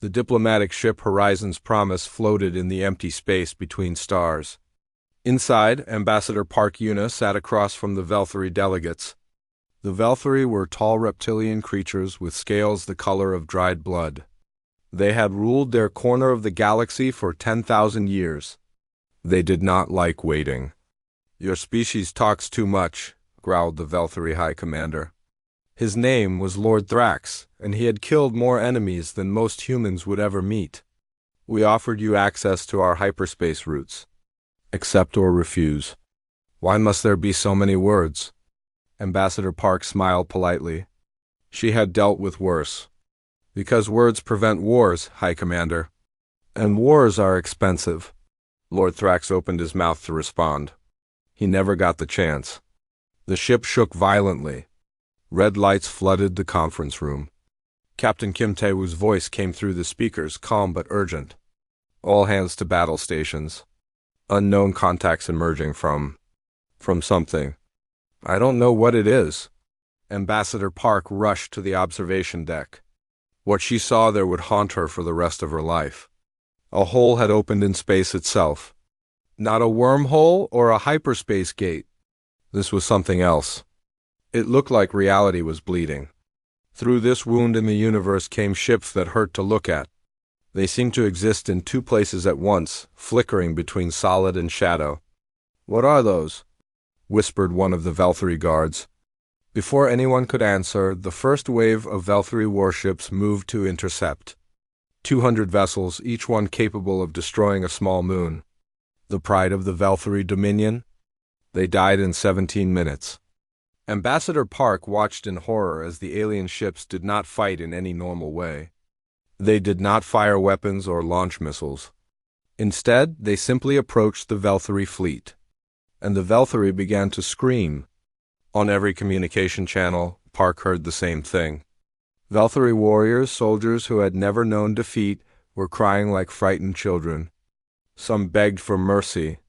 The diplomatic ship Horizon's Promise floated in the empty space between stars. Inside, Ambassador Park Yuna sat across from the Velthari delegates. The Velthari were tall reptilian creatures with scales the color of dried blood. They had ruled their corner of the galaxy for 10,000 years. They did not like waiting. "Your species talks too much," growled the Velthari High Commander. His name was Lord Thrax, and he had killed more enemies than most humans would ever meet. "We offered you access to our hyperspace routes. Accept or refuse." "Why must there be so many words?" Ambassador Park smiled politely. She had dealt with worse. "Because words prevent wars, High Commander. And wars are expensive." Lord Thrax opened his mouth to respond. He never got the chance. The ship shook violently. Red lights flooded the conference room. Captain Kim Tae-woo's voice came through the speakers, calm but urgent. "All hands to battle stations. Unknown contacts emerging from something. I don't know what it is." Ambassador Park rushed to the observation deck. What she saw there would haunt her for the rest of her life. A hole had opened in space itself. Not a wormhole or a hyperspace gate. This was something else. It looked like reality was bleeding. Through this wound in the universe came ships that hurt to look at. They seemed to exist in two places at once, flickering between solid and shadow. "What are those?" whispered one of the Velthari guards. Before anyone could answer, the first wave of Velthari warships moved to intercept. 200 vessels, each one capable of destroying a small moon. The pride of the Velthari Dominion? They died in 17 minutes. Ambassador Park watched in horror as the alien ships did not fight in any normal way. They did not fire weapons or launch missiles. Instead, they simply approached the Velthari fleet. And the Velthari began to scream. On every communication channel, Park heard the same thing. Velthari warriors, soldiers who had never known defeat, were crying like frightened children. Some begged for mercy.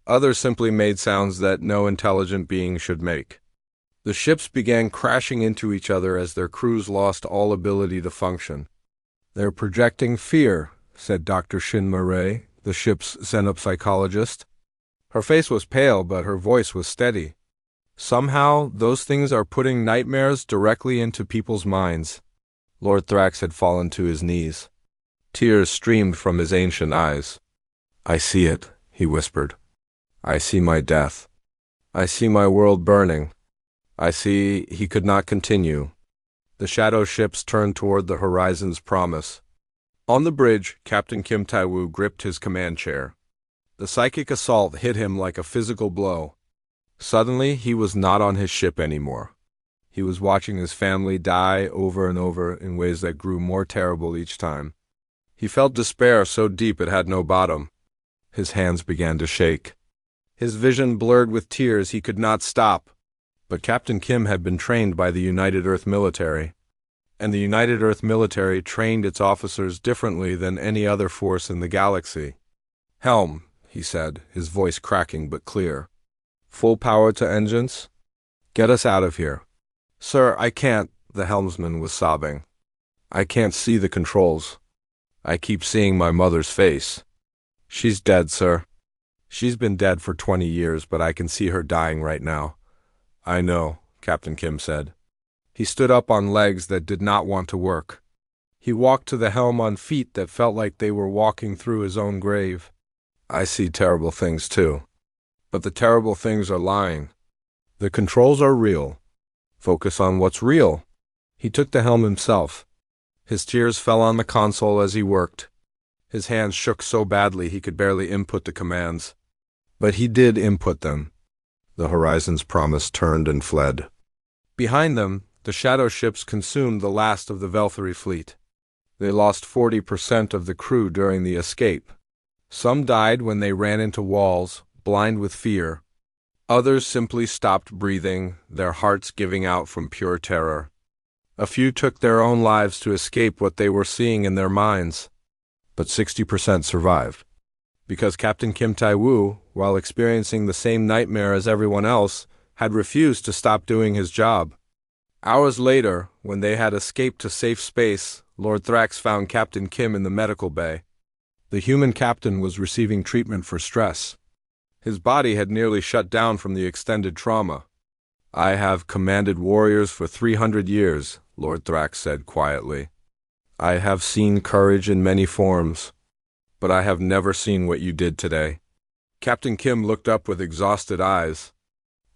Others simply made sounds that no intelligent being should make. The ships began crashing into each other as their crews lost all ability to function. "They're projecting fear," said Dr. Shin Murray, the ship's xenopsychologist. Her face was pale, but her voice was steady. "Somehow, those things are putting nightmares directly into people's minds." Lord Thrax had fallen to his knees. Tears streamed from his ancient eyes. "I see it," he whispered. "I see my death. I see my world burning. I see..." He could not continue. The shadow ships turned toward the Horizon's Promise. On the bridge, Captain Kim Tae-woo gripped his command chair. The psychic assault hit him like a physical blow. Suddenly, he was not on his ship anymore. He was watching his family die over and over in ways that grew more terrible each time. He felt despair so deep it had no bottom. His hands began to shake. His vision blurred with tears he could not stop. But Captain Kim had been trained by the United Earth military. And the United Earth military trained its officers differently than any other force in the galaxy. "Helm," he said, his voice cracking but clear. "Full power to engines? Get us out of here." "Sir, I can't," the helmsman was sobbing. "I can't see the controls. I keep seeing my mother's face. She's dead, sir. She's been dead for 20 years, but I can see her dying right now." "I know," Captain Kim said. He stood up on legs that did not want to work. He walked to the helm on feet that felt like they were walking through his own grave. "I see terrible things too. But the terrible things are lying. The controls are real. Focus on what's real." He took the helm himself. His tears fell on the console as he worked. His hands shook so badly he could barely input the commands. But he did input them. The Horizon's Promise turned and fled. Behind them, the shadow ships consumed the last of the Velthari fleet. They lost 40% of the crew during the escape. Some died when they ran into walls, blind with fear. Others simply stopped breathing, their hearts giving out from pure terror. A few took their own lives to escape what they were seeing in their minds. But 60% survived. Because Captain Kim Tae-woo, while experiencing the same nightmare as everyone else, had refused to stop doing his job. Hours later, when they had escaped to safe space, Lord Thrax found Captain Kim in the medical bay. The human captain was receiving treatment for stress. His body had nearly shut down from the extended trauma. "I have commanded warriors for 300 years, Lord Thrax said quietly. "I have seen courage in many forms, but I have never seen what you did today." Captain Kim looked up with exhausted eyes.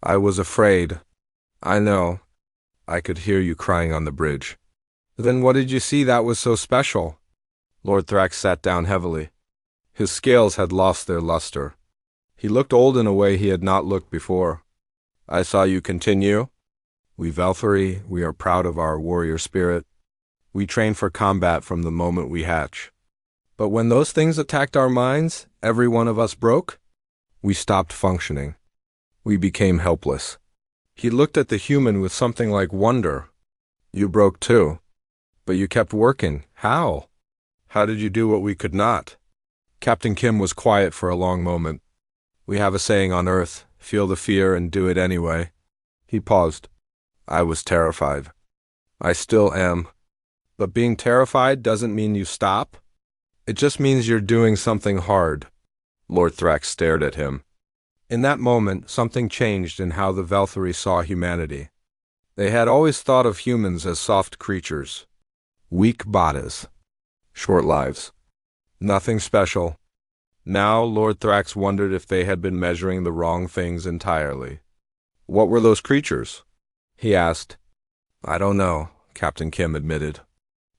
"I was afraid. I know. I could hear you crying on the bridge." "Then what did you see that was so special?" Lord Thrax sat down heavily. His scales had lost their luster. He looked old in a way he had not looked before. "I saw you continue. We Velthari, we are proud of our warrior spirit. We train for combat from the moment we hatch. But when those things attacked our minds, every one of us broke. We stopped functioning. We became helpless." He looked at the human with something like wonder. "You broke too. But you kept working. How? How did you do what we could not?" Captain Kim was quiet for a long moment. "We have a saying on Earth, feel the fear and do it anyway." He paused. "I was terrified. I still am. But being terrified doesn't mean you stop. It just means you're doing something hard." Lord Thrax stared at him. In that moment, something changed in how the Velthari saw humanity. They had always thought of humans as soft creatures. Weak bodies. Short lives. Nothing special. Now Lord Thrax wondered if they had been measuring the wrong things entirely. "What were those creatures?" he asked. "I don't know," Captain Kim admitted.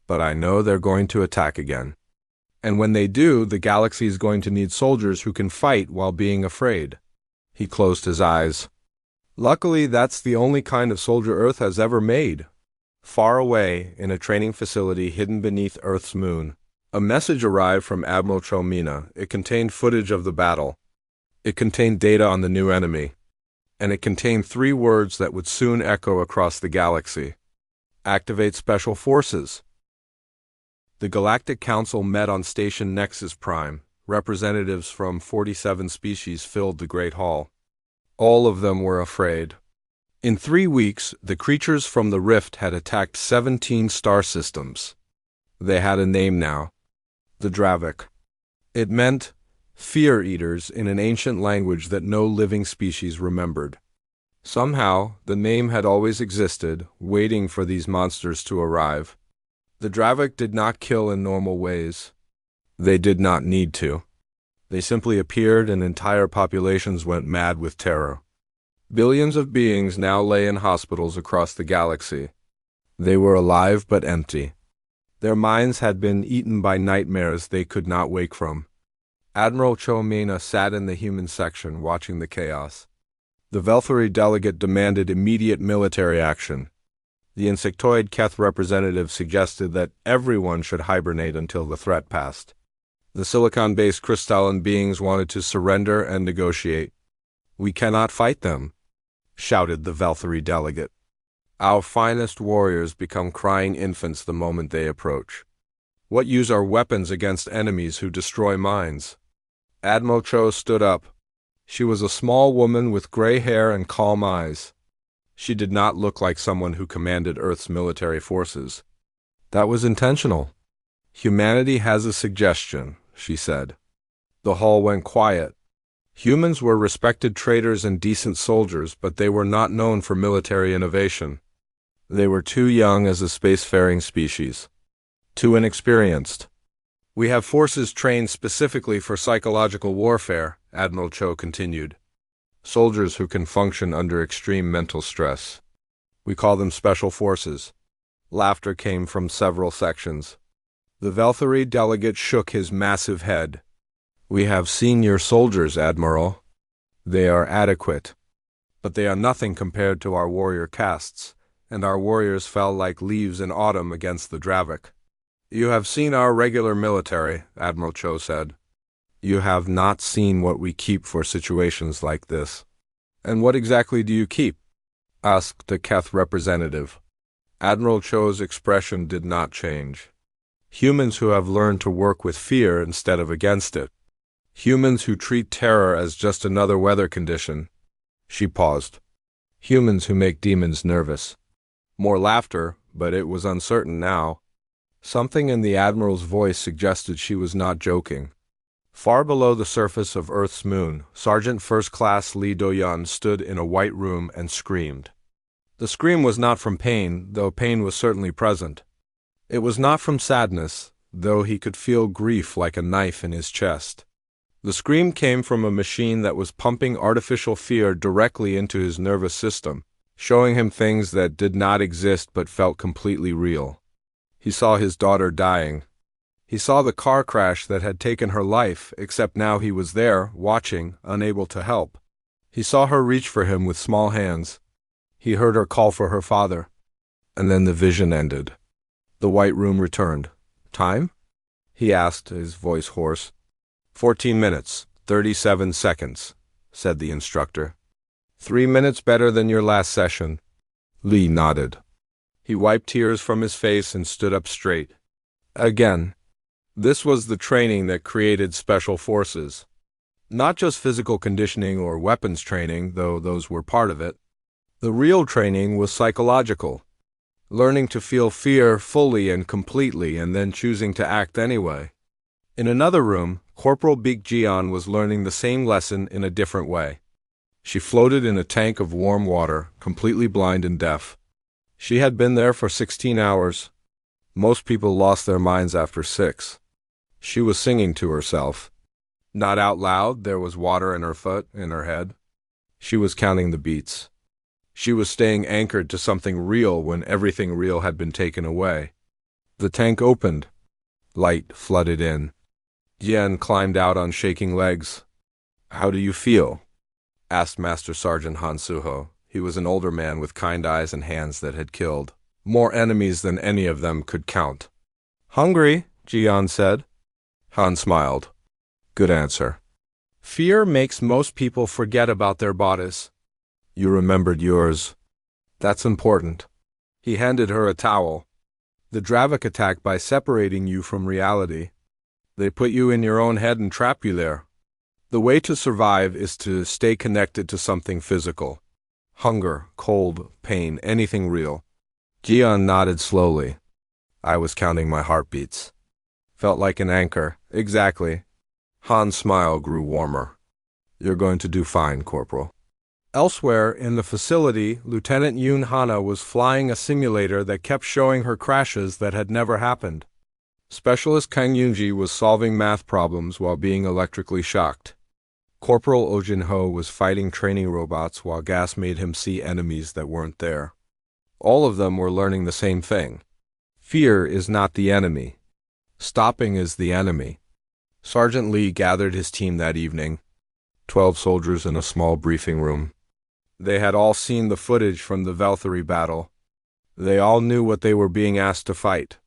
"But I know they're going to attack again. And when they do, the galaxy is going to need soldiers who can fight while being afraid." He closed his eyes. "Luckily, that's the only kind of soldier Earth has ever made." Far away, in a training facility hidden beneath Earth's moon, a message arrived from Admiral Chomina. It contained footage of the battle. It contained data on the new enemy. And it contained 3 words that would soon echo across the galaxy. "Activate Special Forces." The Galactic Council met on Station Nexus Prime. Representatives from 47 species filled the Great Hall. All of them were afraid. In 3 weeks, the creatures from the Rift had attacked 17 star systems. They had a name now. The Dravik. It meant fear eaters in an ancient language that no living species remembered. Somehow, the name had always existed, waiting for these monsters to arrive. The Dravik did not kill in normal ways. They did not need to. They simply appeared and entire populations went mad with terror. Billions of beings now lay in hospitals across the galaxy. They were alive but empty. Their minds had been eaten by nightmares they could not wake from. Admiral Chomina sat in the human section watching the chaos. The Velthari delegate demanded immediate military action. The insectoid Keth representative suggested that everyone should hibernate until the threat passed. The silicon-based crystalline beings wanted to surrender and negotiate. "We cannot fight them," shouted the Velthari delegate. "Our finest warriors become crying infants the moment they approach. What use are weapons against enemies who destroy minds?" Admiral Cho stood up. She was a small woman with gray hair and calm eyes. She did not look like someone who commanded Earth's military forces. "That was intentional. Humanity has a suggestion," she said. The hall went quiet. Humans were respected traders and decent soldiers, but they were not known for military innovation. They were too young as a spacefaring species. Too inexperienced. "We have forces trained specifically for psychological warfare," Admiral Cho continued. "Soldiers who can function under extreme mental stress. We call them special forces." Laughter came from several sections. The Velthari delegate shook his massive head. "We have seen your soldiers, Admiral. They are adequate. But they are nothing compared to our warrior castes, and our warriors fell like leaves in autumn against the Dravik." "You have seen our regular military," Admiral Cho said. "You have not seen what we keep for situations like this." "And what exactly do you keep?" asked the Keth representative. Admiral Cho's expression did not change. "Humans who have learned to work with fear instead of against it. Humans who treat terror as just another weather condition." She paused. "Humans who make demons nervous." More laughter, but it was uncertain now. Something in the Admiral's voice suggested she was not joking. Far below the surface of Earth's moon, Sergeant First Class Lee Do-yeon stood in a white room and screamed. The scream was not from pain, though pain was certainly present. It was not from sadness, though he could feel grief like a knife in his chest. The scream came from a machine that was pumping artificial fear directly into his nervous system, showing him things that did not exist but felt completely real. He saw his daughter dying. He saw the car crash that had taken her life, except now he was there, watching, unable to help. He saw her reach for him with small hands. He heard her call for her father. And then the vision ended. The white room returned. Time? He asked, his voice hoarse. 14 minutes, 37 seconds, said the instructor. 3 minutes better than your last session. Lee nodded. He wiped tears from his face and stood up straight. Again. This was the training that created special forces. Not just physical conditioning or weapons training, though those were part of it. The real training was psychological. Learning to feel fear fully and completely and then choosing to act anyway. In another room, Corporal Baek Ji-yeon was learning the same lesson in a different way. She floated in a tank of warm water, completely blind and deaf. She had been there for 16 hours. Most people lost their minds after 6. She was singing to herself. Not out loud, there was water in her foot, in her head. She was counting the beats. She was staying anchored to something real when everything real had been taken away. The tank opened. Light flooded in. Yen climbed out on shaking legs. "How do you feel?" asked Master Sergeant Han Suho. He was an older man with kind eyes and hands that had killed more enemies than any of them could count. "Hungry," Ji-yeon said. Han smiled. "Good answer. Fear makes most people forget about their bodies. You remembered yours. That's important." He handed her a towel. "The Dravik attack by separating you from reality. They put you in your own head and trap you there. The way to survive is to stay connected to something physical. Hunger, cold, pain, anything real." Ji-yeon nodded slowly. "I was counting my heartbeats. Felt like an anchor. Exactly." Han's smile grew warmer. "You're going to do fine, Corporal." Elsewhere in the facility, Lieutenant Yoon Hana was flying a simulator that kept showing her crashes that had never happened. Specialist Kang Yoonji was solving math problems while being electrically shocked. Corporal Oh Jin-ho was fighting training robots while gas made him see enemies that weren't there. All of them were learning the same thing. Fear is not the enemy. Stopping is the enemy. Sergeant Lee gathered his team that evening. 12 soldiers in a small briefing room. They had all seen the footage from the Valkyrie battle. They all knew what they were being asked to fight.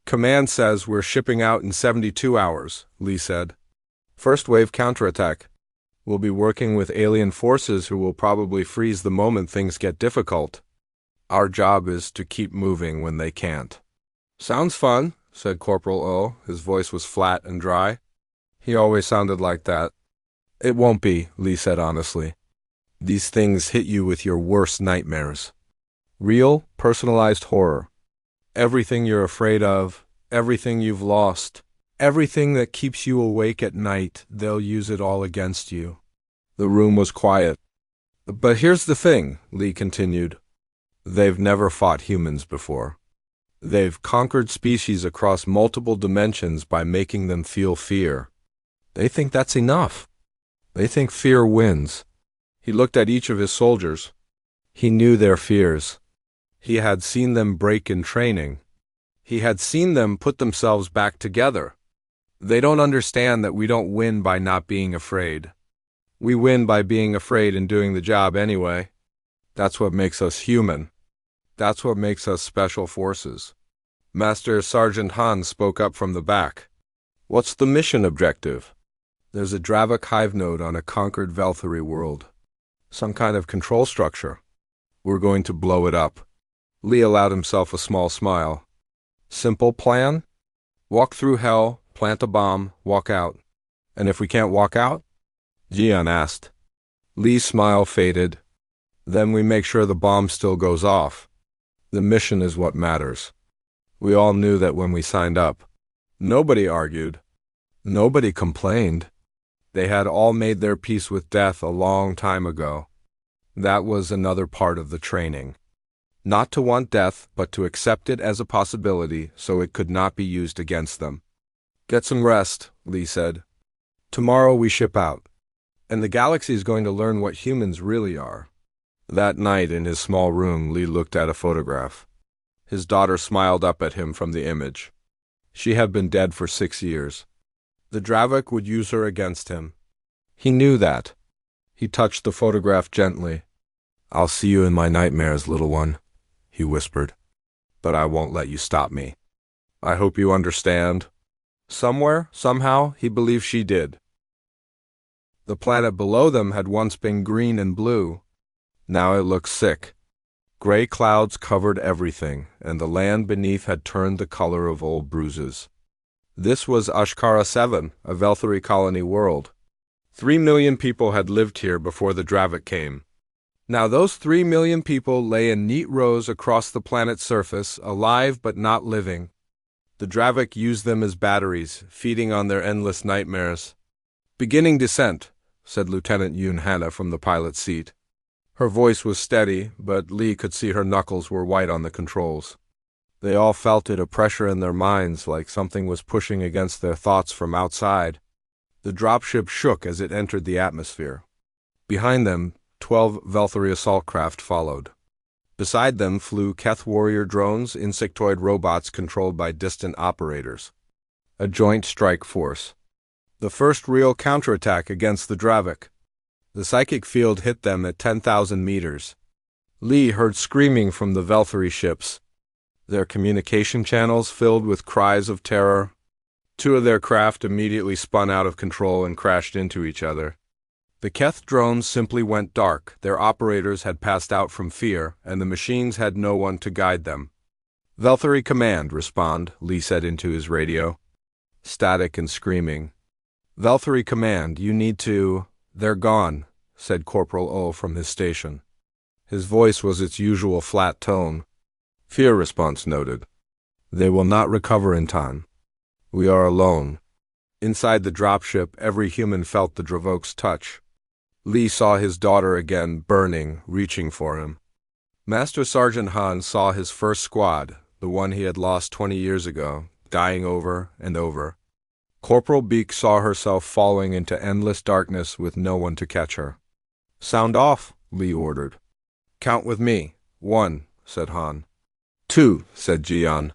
"Command says we're shipping out in 72 hours, Lee said. "First wave counterattack. We'll be working with alien forces who will probably freeze the moment things get difficult. Our job is to keep moving when they can't." "Sounds fun," said Corporal O. His voice was flat and dry. He always sounded like that. "It won't be," Lee said honestly. "These things hit you with your worst nightmares. Real, personalized horror. Everything you're afraid of, everything you've lost, everything that keeps you awake at night, they'll use it all against you." The room was quiet. "But here's the thing," Lee continued. "They've never fought humans before. They've conquered species across multiple dimensions by making them feel fear. They think that's enough. They think fear wins." He looked at each of his soldiers. He knew their fears. He had seen them break in training. He had seen them put themselves back together. They don't understand that we don't win by not being afraid. We win by being afraid and doing the job anyway. That's what makes us human. That's what makes us special forces. Master Sergeant Han spoke up from the back. "What's the mission objective?" "There's a Dravik hive node on a conquered Valkyrie world. Some kind of control structure. We're going to blow it up." Lee allowed himself a small smile. "Simple plan? Walk through hell, plant a bomb, walk out. And if we can't walk out?" Ji-yeon asked. Lee's smile faded. "Then we make sure the bomb still goes off. The mission is what matters." We all knew that when we signed up. Nobody argued. Nobody complained. They had all made their peace with death a long time ago. That was another part of the training. Not to want death, but to accept it as a possibility so it could not be used against them. Get some rest, Lee said. Tomorrow we ship out, and the galaxy is going to learn what humans really are. That night in his small room, Lee looked at a photograph. His daughter smiled up at him from the image. She had been dead for 6 years. The Dravik would use her against him. He knew that. He touched the photograph gently. "I'll see you in my nightmares, little one," he whispered. "But I won't let you stop me. I hope you understand." Somewhere, somehow, he believed she did. The planet below them had once been green and blue. Now it looked sick. Gray clouds covered everything, and the land beneath had turned the color of old bruises. This was Ashkara 7, a Velthari colony world. 3 million people had lived here before the Dravik came. Now those 3 million people lay in neat rows across the planet's surface, alive but not living. The Dravik used them as batteries, feeding on their endless nightmares. "Beginning descent," said Lieutenant Yoon Hanna from the pilot's seat. Her voice was steady, but Lee could see her knuckles were white on the controls. They all felt it, a pressure in their minds, like something was pushing against their thoughts from outside. The dropship shook as it entered the atmosphere. Behind them, 12 Velthari assault craft followed. Beside them flew Keth warrior drones, insectoid robots controlled by distant operators. A joint strike force. The first real counterattack against the Dravik. The psychic field hit them at 10,000 meters. Lee heard screaming from the Velthari ships, their communication channels filled with cries of terror. 2 of their craft immediately spun out of control and crashed into each other. The Keth drones simply went dark. Their operators had passed out from fear, and the machines had no one to guide them. "Velthari Command, respond," Lee said into his radio. Static and screaming. "Velthari Command, you need to—" "They're gone," said Corporal O from his station. His voice was its usual flat tone. "Fear response noted. They will not recover in time. We are alone." Inside the dropship, every human felt the Dravok's touch. Lee saw his daughter again, burning, reaching for him. Master Sergeant Han saw his first squad, the one he had lost 20 years ago, dying over and over. Corporal Beak saw herself falling into endless darkness with no one to catch her. "Sound off," Lee ordered. "Count with me." "1," said Han. "2," said Jian.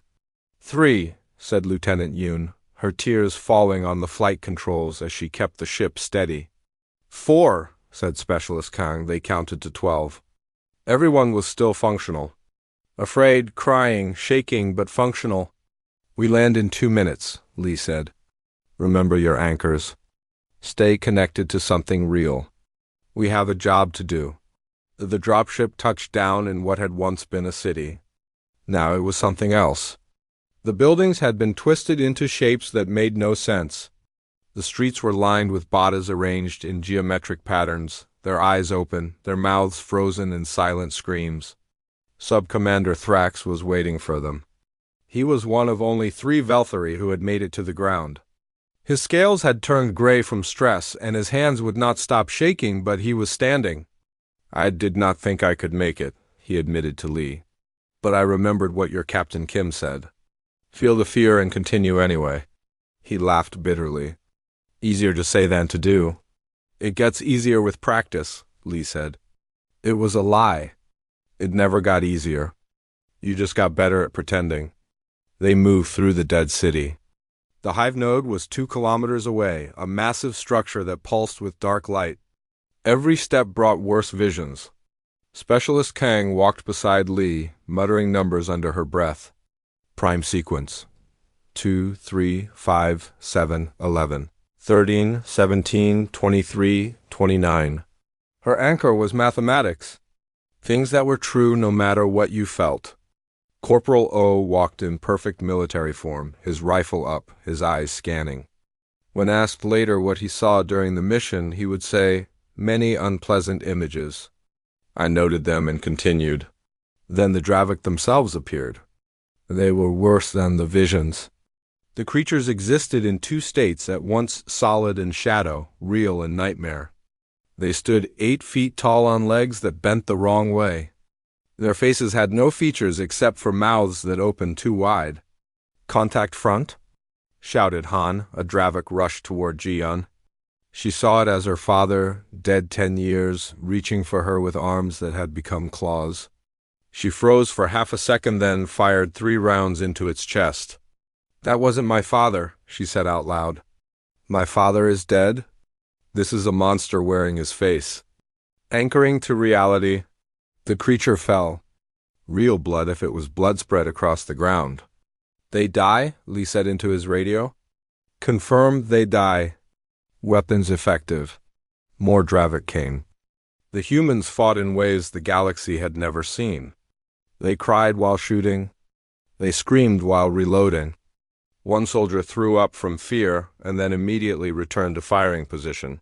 "3," said Lieutenant Yoon, her tears falling on the flight controls as she kept the ship steady. "4," said Specialist Kang. They counted to 12. Everyone was still functional. Afraid, crying, shaking, but functional. "We land in 2 minutes," Lee said. "Remember your anchors. Stay connected to something real. We have a job to do." The dropship touched down in what had once been a city. Now it was something else. The buildings had been twisted into shapes that made no sense. The streets were lined with botas arranged in geometric patterns, their eyes open, their mouths frozen in silent screams. Sub-Commander Thrax was waiting for them. He was one of only 3 Velthari who had made it to the ground. His scales had turned gray from stress, and his hands would not stop shaking, but he was standing. "I did not think I could make it," he admitted to Lee. "But I remembered what your Captain Kim said. Feel the fear and continue anyway." He laughed bitterly. "Easier to say than to do." "It gets easier with practice," Lee said. It was a lie. It never got easier. You just got better at pretending. They moved through the dead city. The hive node was 2 kilometers away, a massive structure that pulsed with dark light. Every step brought worse visions. Specialist Kang walked beside Lee, muttering numbers under her breath. Prime sequence. 2, 3, 5, 7, 11. 13, 17, 23, 29. Her anchor was mathematics. Things that were true no matter what you felt. Corporal O walked in perfect military form, his rifle up, his eyes scanning. When asked later what he saw during the mission, he would say, "Many unpleasant images." I noted them and continued. Then the Dravik themselves appeared. They were worse than the visions. The creatures existed in two states at once, solid and shadow, real and nightmare. They stood 8 feet tall on legs that bent the wrong way. Their faces had no features except for mouths that opened too wide. "Contact front?" shouted Han. A Dravik rushed toward Jian. She saw it as her father, dead 10 years, reaching for her with arms that had become claws. She froze for half a second, then fired 3 rounds into its chest. "That wasn't my father," she said out loud. "My father is dead? This is a monster wearing his face." Anchoring to reality, the creature fell. Real blood if it was blood spread across the ground. "They die?" Lee said into his radio. "Confirmed they die. Weapons effective." More Dravik came. The humans fought in ways the galaxy had never seen. They cried while shooting. They screamed while reloading. One soldier threw up from fear and then immediately returned to firing position.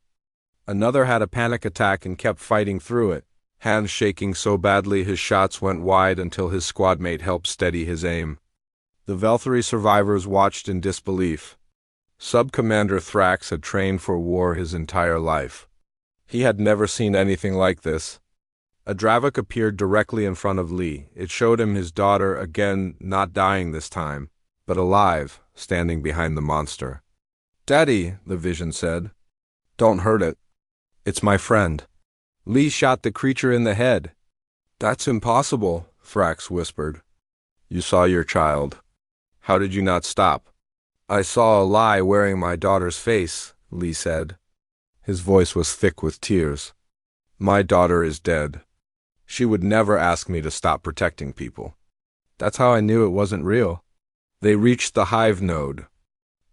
Another had a panic attack and kept fighting through it, hands shaking so badly his shots went wide until his squadmate helped steady his aim. The Velthari survivors watched in disbelief. Sub-Commander Thrax had trained for war his entire life. He had never seen anything like this. A Dravik appeared directly in front of Lee. It showed him his daughter, again not dying this time, but alive, standing behind the monster. "Daddy," the vision said. "Don't hurt it. It's my friend." Lee shot the creature in the head. "That's impossible," Thrax whispered. "You saw your child. How did you not stop?" "I saw a lie wearing my daughter's face," Lee said. His voice was thick with tears. "My daughter is dead. She would never ask me to stop protecting people. That's how I knew it wasn't real." They reached the hive node.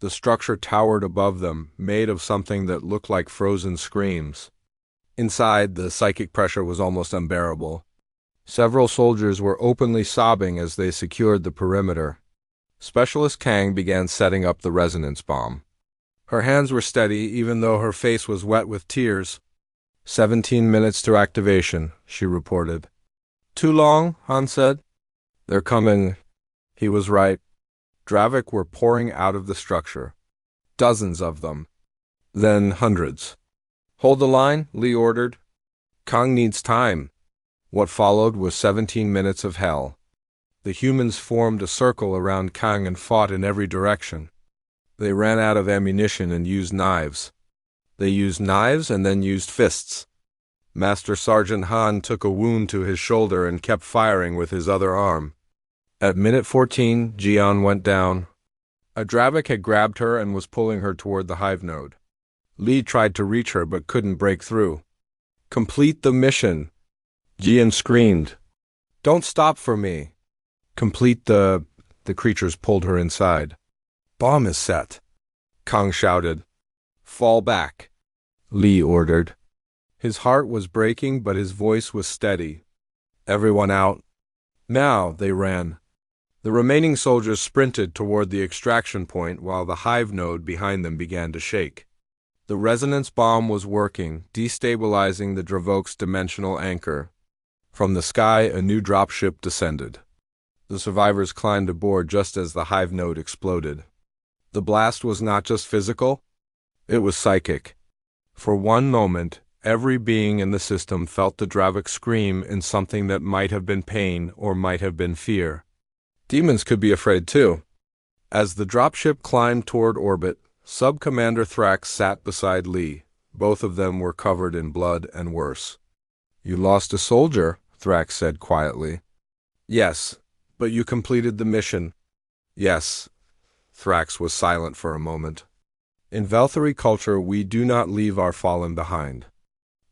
The structure towered above them, made of something that looked like frozen screams. Inside, the psychic pressure was almost unbearable. Several soldiers were openly sobbing as they secured the perimeter. Specialist Kang began setting up the resonance bomb. Her hands were steady, even though her face was wet with tears. 17 minutes to activation, she reported. "Too long?" Han said. "They're coming." He was right. Dravik were pouring out of the structure. Dozens of them. Then hundreds. "Hold the line," Lee ordered. "Kang needs time." What followed was 17 minutes of hell. The humans formed a circle around Kang and fought in every direction. They ran out of ammunition and used knives. They used knives and then used fists. Master Sergeant Han took a wound to his shoulder and kept firing with his other arm. At minute 14, Jian went down. A Dravik had grabbed her and was pulling her toward the hive node. Lee tried to reach her but couldn't break through. "Complete the mission," Jian screamed. "Don't stop for me." "Complete the creatures pulled her inside. "Bomb is set," Kang shouted. "Fall back," Lee ordered. His heart was breaking, but his voice was steady. "Everyone out." Now they ran. The remaining soldiers sprinted toward the extraction point while the hive node behind them began to shake. The resonance bomb was working, destabilizing the Dravok's dimensional anchor. From the sky, a new dropship descended. The survivors climbed aboard just as the hive node exploded. The blast was not just physical, it was psychic. For one moment, every being in the system felt the Dravik scream in something that might have been pain or might have been fear. Demons could be afraid too. As the dropship climbed toward orbit, Sub-Commander Thrax sat beside Lee. Both of them were covered in blood and worse. "You lost a soldier," Thrax said quietly. "Yes, but you completed the mission." "Yes." Thrax was silent for a moment. "In Velthari culture, we do not leave our fallen behind.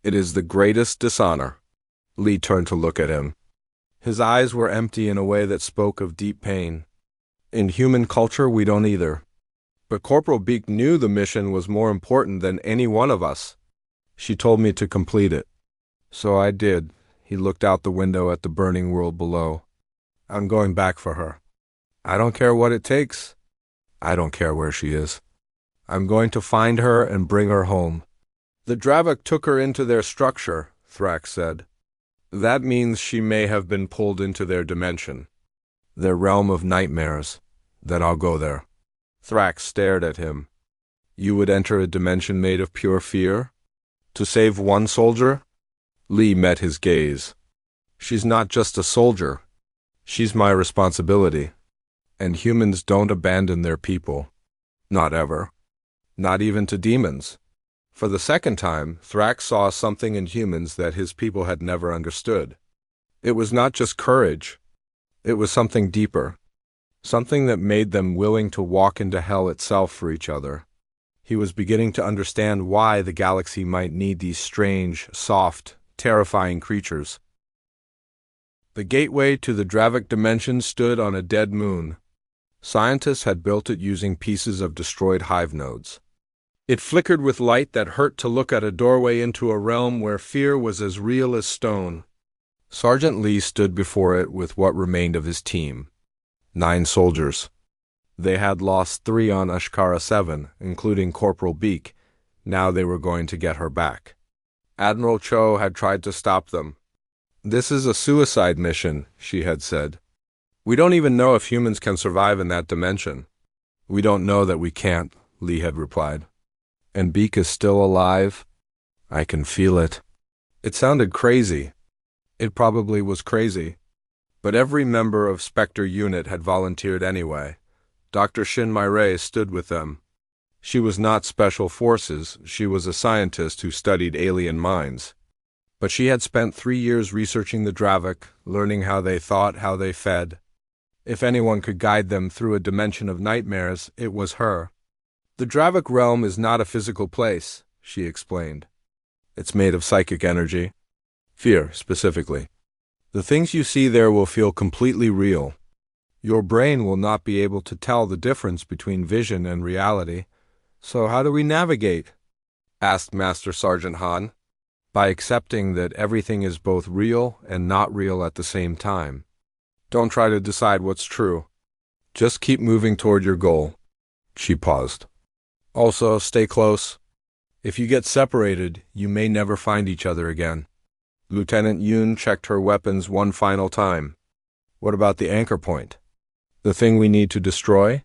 It is the greatest dishonor." Lee turned to look at him. His eyes were empty in a way that spoke of deep pain. "In human culture, we don't either. But Corporal Beak knew the mission was more important than any one of us. She told me to complete it. So I did." He looked out the window at the burning world below. "I'm going back for her. I don't care what it takes. I don't care where she is. I'm going to find her and bring her home." "The Dravik took her into their structure," Thrax said. "That means she may have been pulled into their dimension." Their realm of nightmares. Then I'll go there. Thrax stared at him. You would enter a dimension made of pure fear? To save one soldier? Lee met his gaze. She's not just a soldier. She's my responsibility. And humans don't abandon their people. Not ever. Not even to demons. For the second time, Thrax saw something in humans that his people had never understood. It was not just courage. It was something deeper. Something that made them willing to walk into hell itself for each other. He was beginning to understand why the galaxy might need these strange, soft, terrifying creatures. The gateway to the Dravik dimension stood on a dead moon. Scientists had built it using pieces of destroyed hive nodes. It flickered with light that hurt to look at a doorway into a realm where fear was as real as stone. Sergeant Lee stood before it with what remained of his team. 9 soldiers. They had lost 3 on Ashkara 7, including Corporal Beak. Now they were going to get her back. Admiral Cho had tried to stop them. This is a suicide mission, she had said. We don't even know if humans can survive in that dimension. We don't know that we can't, Lee had replied. And Beak is still alive? I can feel it. It sounded crazy. It probably was crazy. But every member of Spectre unit had volunteered anyway. Dr. Shin Mai-Rei stood with them. She was not special forces, she was a scientist who studied alien minds. But she had spent 3 years researching the Dravik, learning how they thought, how they fed. If anyone could guide them through a dimension of nightmares, it was her. The Dravik realm is not a physical place, she explained. It's made of psychic energy. Fear, specifically. The things you see there will feel completely real. Your brain will not be able to tell the difference between vision and reality. So how do we navigate? Asked Master Sergeant Han. By accepting that everything is both real and not real at the same time. Don't try to decide what's true. Just keep moving toward your goal. She paused. Also, stay close. If you get separated, you may never find each other again. Lieutenant Yoon checked her weapons one final time. What about the anchor point? The thing we need to destroy?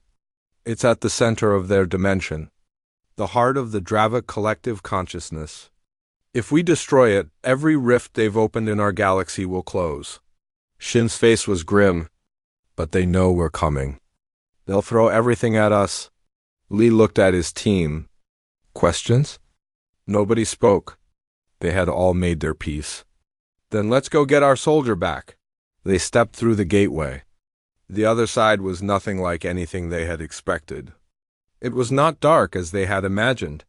It's at the center of their dimension. The heart of the Dravik collective consciousness. If we destroy it, every rift they've opened in our galaxy will close. Shin's face was grim. But they know we're coming. They'll throw everything at us. Lee looked at his team. Questions? Nobody spoke. They had all made their peace. Then let's go get our soldier back. They stepped through the gateway. The other side was nothing like anything they had expected. It was not dark as they had imagined.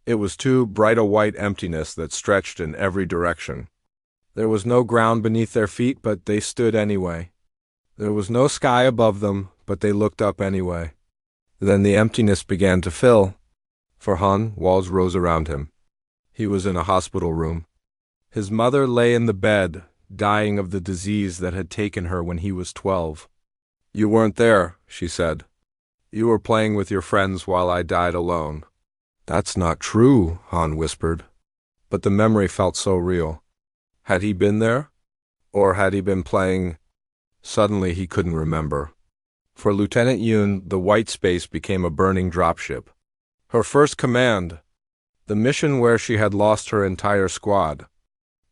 It was too bright a white emptiness that stretched in every direction. There was no ground beneath their feet, but they stood anyway. There was no sky above them, but they looked up anyway. Then the emptiness began to fill. For Han, walls rose around him. He was in a hospital room. His mother lay in the bed, dying of the disease that had taken her when he was 12. You weren't there, she said. You were playing with your friends while I died alone. That's not true, Han whispered. But the memory felt so real. Had he been there? Or had he been playing? Suddenly he couldn't remember. For Lieutenant Yoon, the white space became a burning dropship. Her first command. The mission where she had lost her entire squad.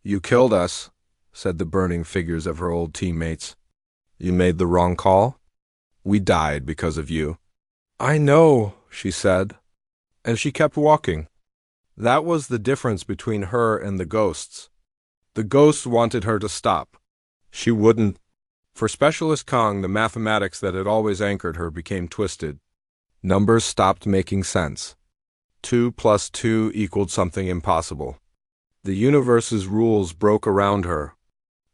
You killed us, said the burning figures of her old teammates. You made the wrong call? We died because of you. I know, she said. And she kept walking. That was the difference between her and the ghosts. The ghosts wanted her to stop. She wouldn't. For Specialist Kong, the mathematics that had always anchored her became twisted. Numbers stopped making sense. 2 + 2 equaled something impossible. The universe's rules broke around her.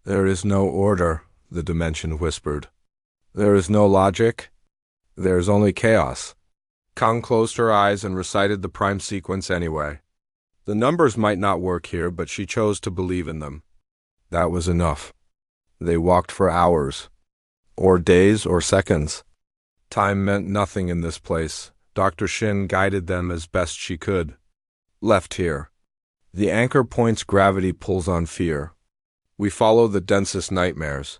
There is no order, the dimension whispered. There is no logic. There is only chaos. Kong closed her eyes and recited the prime sequence anyway. The numbers might not work here, but she chose to believe in them. That was enough. They walked for hours. Or days or seconds. Time meant nothing in this place. Dr. Shin guided them as best she could. Left here. The anchor point's gravity pulls on fear. We follow the densest nightmares.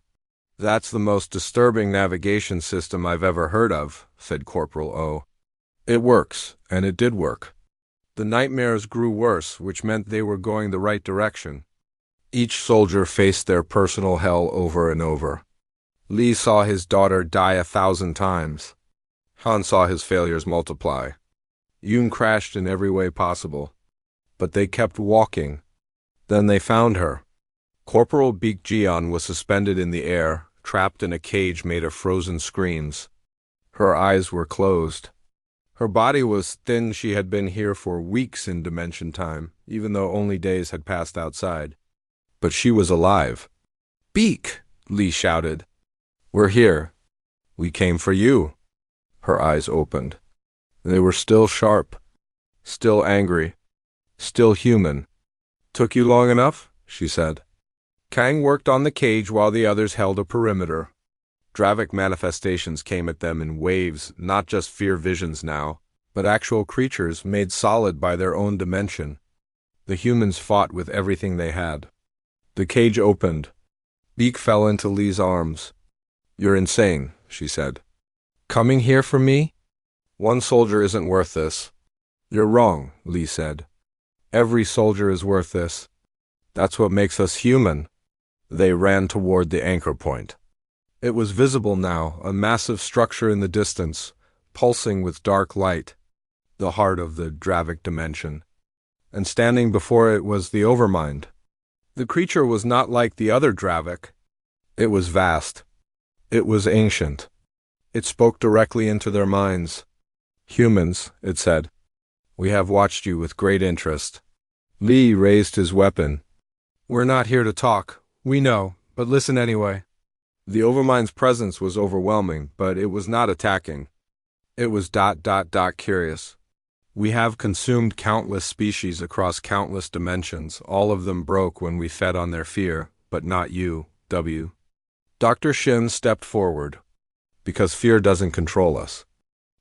That's the most disturbing navigation system I've ever heard of, said Corporal O. It works, and it did work. The nightmares grew worse, which meant they were going the right direction. Each soldier faced their personal hell over and over. Lee saw his daughter die 1,000 times. Han saw his failures multiply. Yoon crashed in every way possible. But they kept walking. Then they found her. Corporal Baek Jeon was suspended in the air, trapped in a cage made of frozen screens. Her eyes were closed. Her body was thin. She had been here for weeks in dimension time, even though only days had passed outside. But she was alive. "Beak!" Lee shouted. "We're here. We came for you." Her eyes opened. They were still sharp, still angry, still human. "Took you long enough?" she said. Kang worked on the cage while the others held a perimeter. Dravik manifestations came at them in waves, not just fear visions now, but actual creatures made solid by their own dimension. The humans fought with everything they had. The cage opened. Beak fell into Lee's arms. "You're insane," she said. "Coming here for me? One soldier isn't worth this." "You're wrong," Lee said. "Every soldier is worth this. That's what makes us human." They ran toward the anchor point. It was visible now, a massive structure in the distance, pulsing with dark light, the heart of the Dravik dimension. And standing before it was the Overmind. The creature was not like the other Dravik. It was vast. It was ancient. It spoke directly into their minds. "Humans," it said, "we have watched you with great interest." Lee raised his weapon. "We're not here to talk. We know, but listen anyway." The Overmind's presence was overwhelming, but it was not attacking. It was curious. "We have consumed countless species across countless dimensions. All of them broke when we fed on their fear, but not you, W." Dr. Shin stepped forward. "Because fear doesn't control us.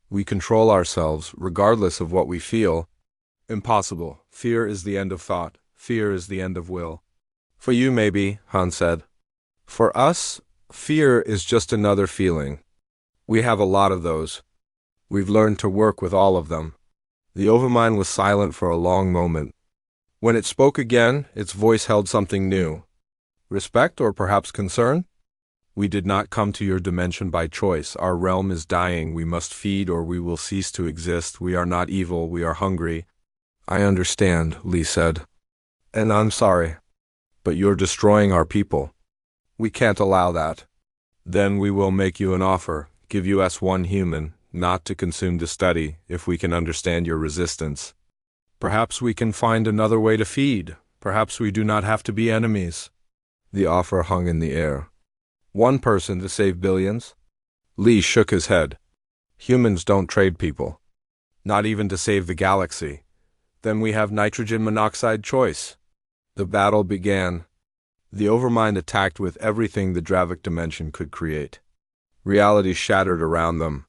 We control ourselves, regardless of what we feel." "Impossible. Fear is the end of thought. Fear is the end of will." "For you, maybe," Han said. "For us, fear is just another feeling. We have a lot of those. We've learned to work with all of them." The Overmind was silent for a long moment. When it spoke again, its voice held something new. "Respect or perhaps concern? We did not come to your dimension by choice. Our realm is dying. We must feed or we will cease to exist. We are not evil. We are hungry." "I understand," Lee said. "And I'm sorry. But you're destroying our people. We can't allow that." "Then we will make you an offer, give you S1 human, not to consume the study, if we can understand your resistance. Perhaps we can find another way to feed. Perhaps we do not have to be enemies." The offer hung in the air. "One person to save billions?" Lee shook his head. "Humans don't trade people. Not even to save the galaxy. Then we have nitrogen monoxide choice." The battle began. The Overmind attacked with everything the Dravik dimension could create. Reality shattered around them.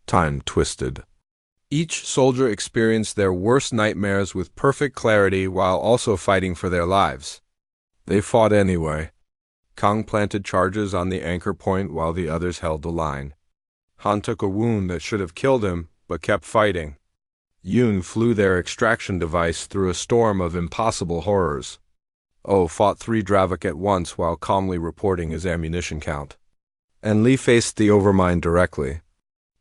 Time twisted. Each soldier experienced their worst nightmares with perfect clarity while also fighting for their lives. They fought anyway. Kang planted charges on the anchor point while the others held the line. Han took a wound that should have killed him, but kept fighting. Yoon flew their extraction device through a storm of impossible horrors. Oh fought 3 Dravik at once while calmly reporting his ammunition count. And Lee faced the Overmind directly.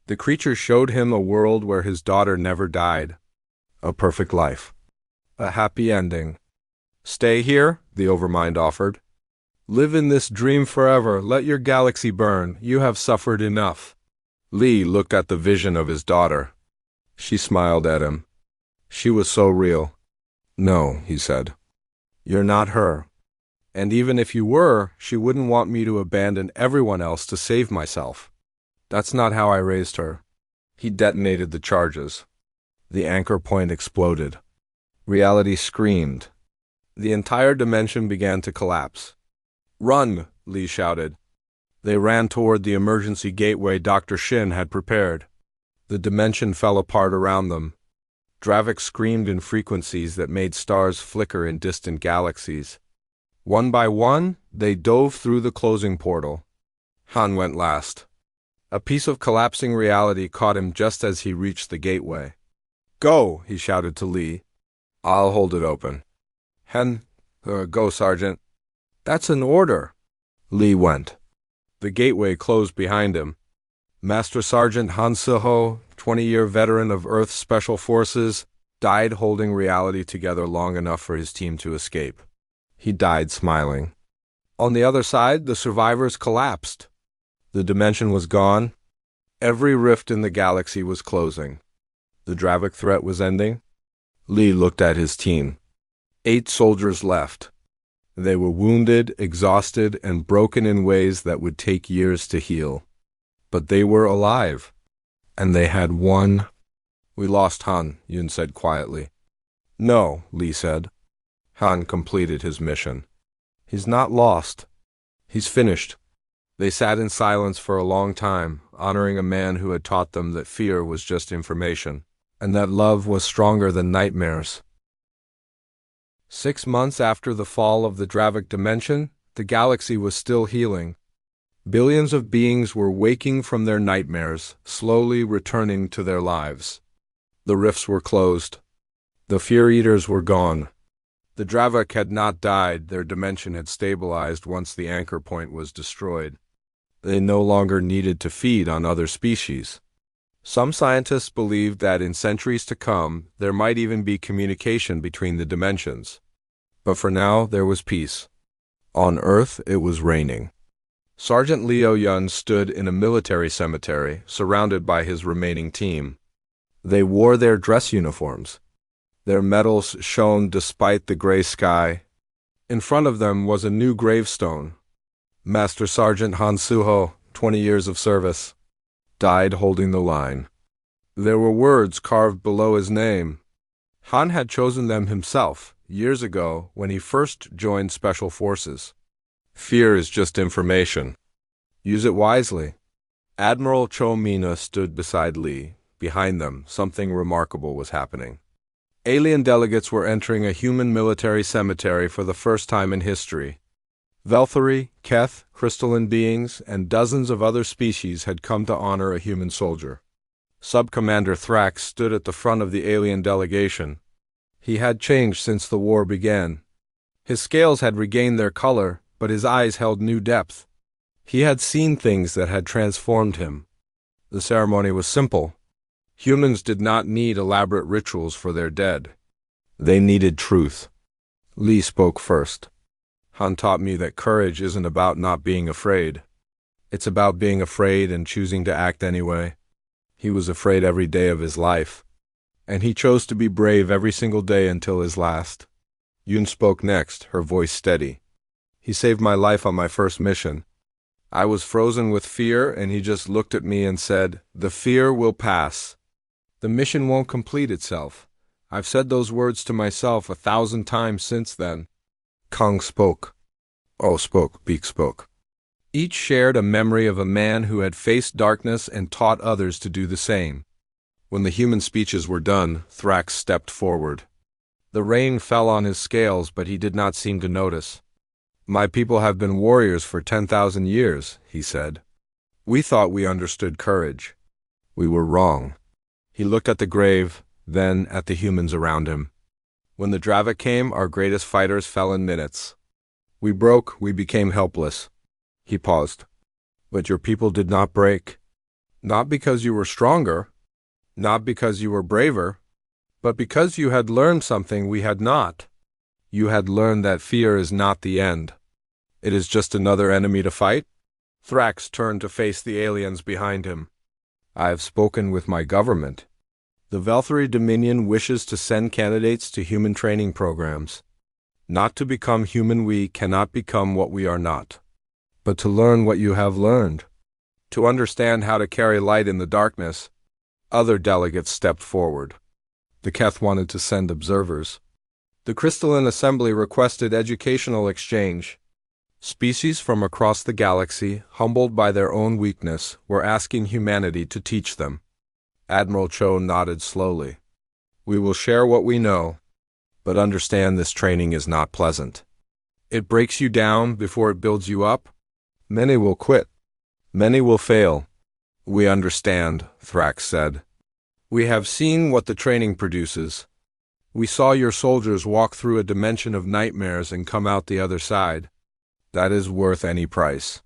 The creature showed him a world where his daughter never died. A perfect life. A happy ending. "Stay here," the Overmind offered. "Live in this dream forever. Let your galaxy burn. You have suffered enough." Lee looked at the vision of his daughter. She smiled at him. She was so real. "No," he said. "You're not her. And even if you were, she wouldn't want me to abandon everyone else to save myself. That's not how I raised her." He detonated the charges. The anchor point exploded. Reality screamed. The entire dimension began to collapse. "Run!" Lee shouted. They ran toward the emergency gateway Dr. Shin had prepared. The dimension fell apart around them. Dravik screamed in frequencies that made stars flicker in distant galaxies. One by one, they dove through the closing portal. Han went last. A piece of collapsing reality caught him just as he reached the gateway. "Go!" he shouted to Lee. "I'll hold it open." Go, Sergeant." "That's an order." Lee went. The gateway closed behind him. Master Sergeant Han Seho, 20-year veteran of Earth's Special Forces, died holding reality together long enough for his team to escape. He died smiling. On the other side, the survivors collapsed. The dimension was gone. Every rift in the galaxy was closing. The Dravik threat was ending. Lee looked at his team. 8 soldiers left. They were wounded, exhausted, and broken in ways that would take years to heal. But they were alive. And they had won. "We lost Han," Yun said quietly. "No," Lee said. "Han completed his mission. He's not lost. He's finished." They sat in silence for a long time, honoring a man who had taught them that fear was just information, and that love was stronger than nightmares. 6 months after the fall of the Dravik dimension, the galaxy was still healing. Billions of beings were waking from their nightmares, slowly returning to their lives. The rifts were closed. The Fear Eaters were gone. The Dravik had not died, their dimension had stabilized once the anchor point was destroyed. They no longer needed to feed on other species. Some scientists believed that in centuries to come, there might even be communication between the dimensions. But for now, there was peace. On Earth, it was raining. Sergeant Leo Yun stood in a military cemetery, surrounded by his remaining team. They wore their dress uniforms. Their medals shone despite the gray sky. In front of them was a new gravestone. Master Sergeant Han Suho, 20 years of service, died holding the line. There were words carved below his name. Han had chosen them himself, years ago, when he first joined Special Forces. Fear is just information. Use it wisely. Admiral Cho Mina stood beside Lee. Behind them, something remarkable was happening. Alien delegates were entering a human military cemetery for the first time in history. Velthari, Keth, crystalline beings, and dozens of other species had come to honor a human soldier. Sub-Commander Thrax stood at the front of the alien delegation. He had changed since the war began. His scales had regained their color, but his eyes held new depth. He had seen things that had transformed him. The ceremony was simple. Humans did not need elaborate rituals for their dead. They needed truth. Lee spoke first. Han taught me that courage isn't about not being afraid. It's about being afraid and choosing to act anyway. He was afraid every day of his life, and he chose to be brave every single day until his last. Yun spoke next, her voice steady. "He saved my life on my first mission. I was frozen with fear, and he just looked at me and said, 'The fear will pass. The mission won't complete itself.' I've said those words to myself 1,000 times since then." Kang spoke. Beek spoke. Each shared a memory of a man who had faced darkness and taught others to do the same. When the human speeches were done, Thrax stepped forward. The rain fell on his scales, but he did not seem to notice. "My people have been warriors for 10,000 years, he said. "We thought we understood courage. We were wrong." He looked at the grave, then at the humans around him. "When the Dravik came, our greatest fighters fell in minutes. We broke, we became helpless." He paused. "But your people did not break. Not because you were stronger, not because you were braver, but because you had learned something we had not. You had learned that fear is not the end. It is just another enemy to fight." Thrax turned to face the aliens behind him. "I have spoken with my government. The Velthari Dominion wishes to send candidates to human training programs. Not to become human, we cannot become what we are not. But to learn what you have learned. To understand how to carry light in the darkness." Other delegates stepped forward. The Keth wanted to send observers. The Crystalline Assembly requested educational exchange. Species from across the galaxy, humbled by their own weakness, were asking humanity to teach them. Admiral Cho nodded slowly. "We will share what we know, but understand this training is not pleasant. It breaks you down before it builds you up. Many will quit. Many will fail. We understand, Thrax said. We have seen what the training produces. We saw your soldiers walk through a dimension of nightmares and come out the other side. That is worth any price.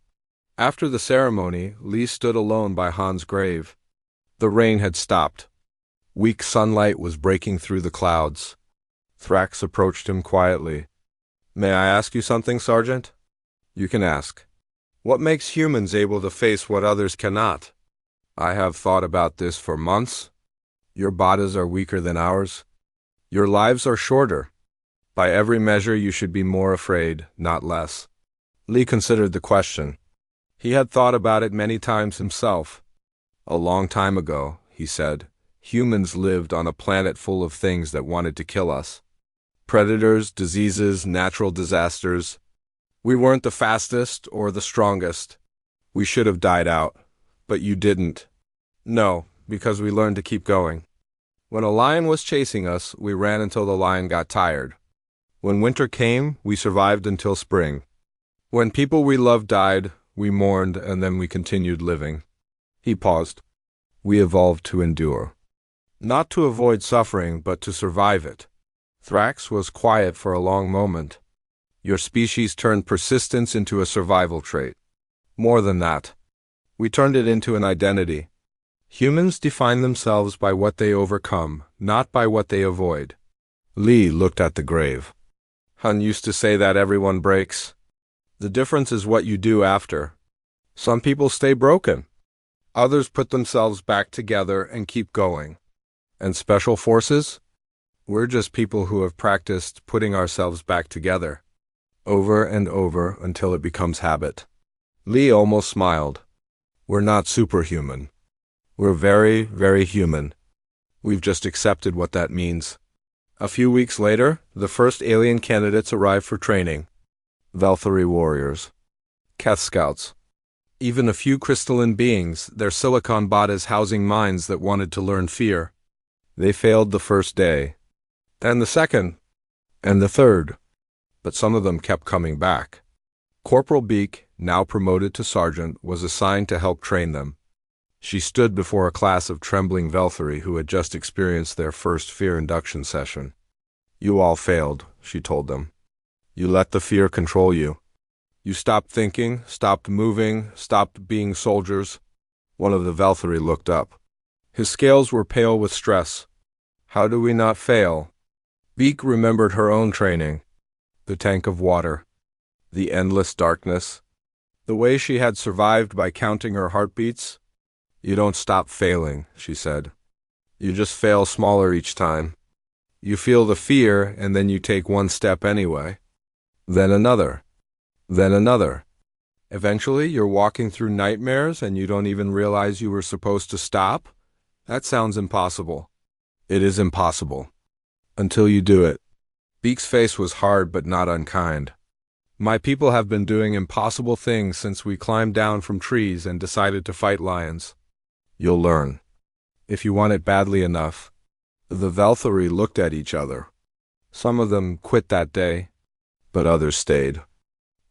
After the ceremony, Lee stood alone by Han's grave. The rain had stopped. Weak sunlight was breaking through the clouds. Thrax approached him quietly. May I ask you something, Sergeant? You can ask. What makes humans able to face what others cannot? I have thought about this for months. Your bodies are weaker than ours. Your lives are shorter. By every measure, you should be more afraid, not less. Lee considered the question. He had thought about it many times himself. A long time ago, he said, humans lived on a planet full of things that wanted to kill us. Predators, diseases, natural disasters. We weren't the fastest or the strongest. We should have died out. But you didn't. No, because we learned to keep going. When a lion was chasing us, we ran until the lion got tired. When winter came, we survived until spring. When people we loved died, we mourned and then we continued living. He paused. We evolved to endure. Not to avoid suffering, but to survive it. Thrax was quiet for a long moment. Your species turned persistence into a survival trait. More than that. We turned it into an identity. Humans define themselves by what they overcome, not by what they avoid. Lee looked at the grave. Han used to say that everyone breaks. The difference is what you do after. Some people stay broken. Others put themselves back together and keep going. And special forces? We're just people who have practiced putting ourselves back together, over and over until it becomes habit. Lee almost smiled. We're not superhuman. We're very, very human. We've just accepted what that means. A few weeks later, the first alien candidates arrived for training. Velthari warriors. Keth scouts. Even a few crystalline beings, their silicon bodies housing minds that wanted to learn fear. They failed the first day. Then the second. And the third. But some of them kept coming back. Corporal Beak, now promoted to sergeant, was assigned to help train them. She stood before a class of trembling Velthari who had just experienced their first fear induction session. You all failed, she told them. You let the fear control you. You stopped thinking, stopped moving, stopped being soldiers. One of the Velthari looked up. His scales were pale with stress. How do we not fail? Beak remembered her own training. The tank of water. The endless darkness. The way she had survived by counting her heartbeats. You don't stop failing, she said. You just fail smaller each time. You feel the fear and then you take one step anyway. Then another. Then another. Eventually you're walking through nightmares and you don't even realize you were supposed to stop? That sounds impossible. It is impossible. Until you do it. Beak's face was hard but not unkind. My people have been doing impossible things since we climbed down from trees and decided to fight lions. You'll learn. If you want it badly enough. The Velthari looked at each other. Some of them quit that day, but others stayed.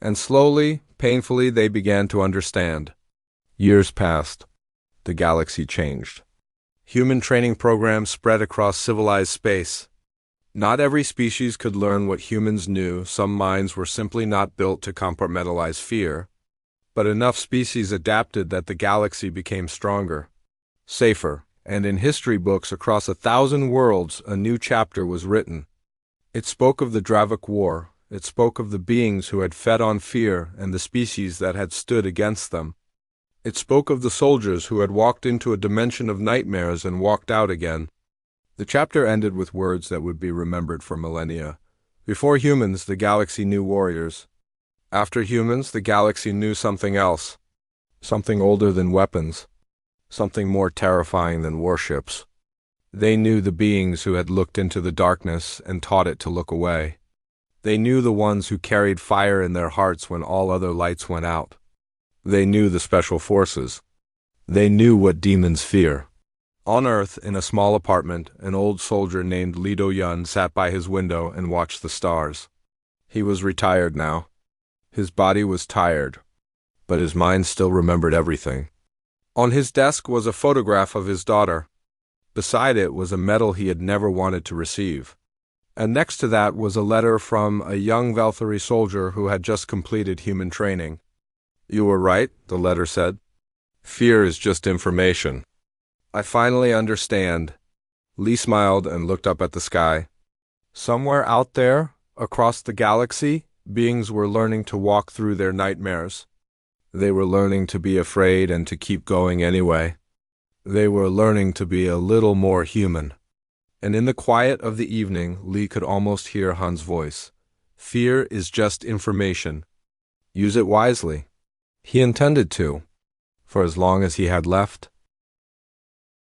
And slowly, painfully, they began to understand. Years passed. The galaxy changed. Human training programs spread across civilized space. Not every species could learn what humans knew. Some minds were simply not built to compartmentalize fear. But enough species adapted that the galaxy became stronger, safer, and in history books across 1,000 worlds, a new chapter was written. It spoke of the Dravik War. It spoke of the beings who had fed on fear and the species that had stood against them. It spoke of the soldiers who had walked into a dimension of nightmares and walked out again. The chapter ended with words that would be remembered for millennia. Before humans, the galaxy knew warriors. After humans, the galaxy knew something else. Something older than weapons. Something more terrifying than warships. They knew the beings who had looked into the darkness and taught it to look away. They knew the ones who carried fire in their hearts when all other lights went out. They knew the special forces. They knew what demons fear. On Earth, in a small apartment, an old soldier named Lee Do-yun sat by his window and watched the stars. He was retired now. His body was tired. but his mind still remembered everything. On his desk was a photograph of his daughter. Beside it was a medal he had never wanted to receive. And next to that was a letter from a young Velthari soldier who had just completed human training. "You were right," the letter said. "Fear is just information. I finally understand." Lee smiled and looked up at the sky. Somewhere out there, across the galaxy, beings were learning to walk through their nightmares. They were learning to be afraid and to keep going anyway. They were learning to be a little more human. And in the quiet of the evening, Lee could almost hear Han's voice. Fear is just information. Use it wisely. He intended to, for as long as he had left.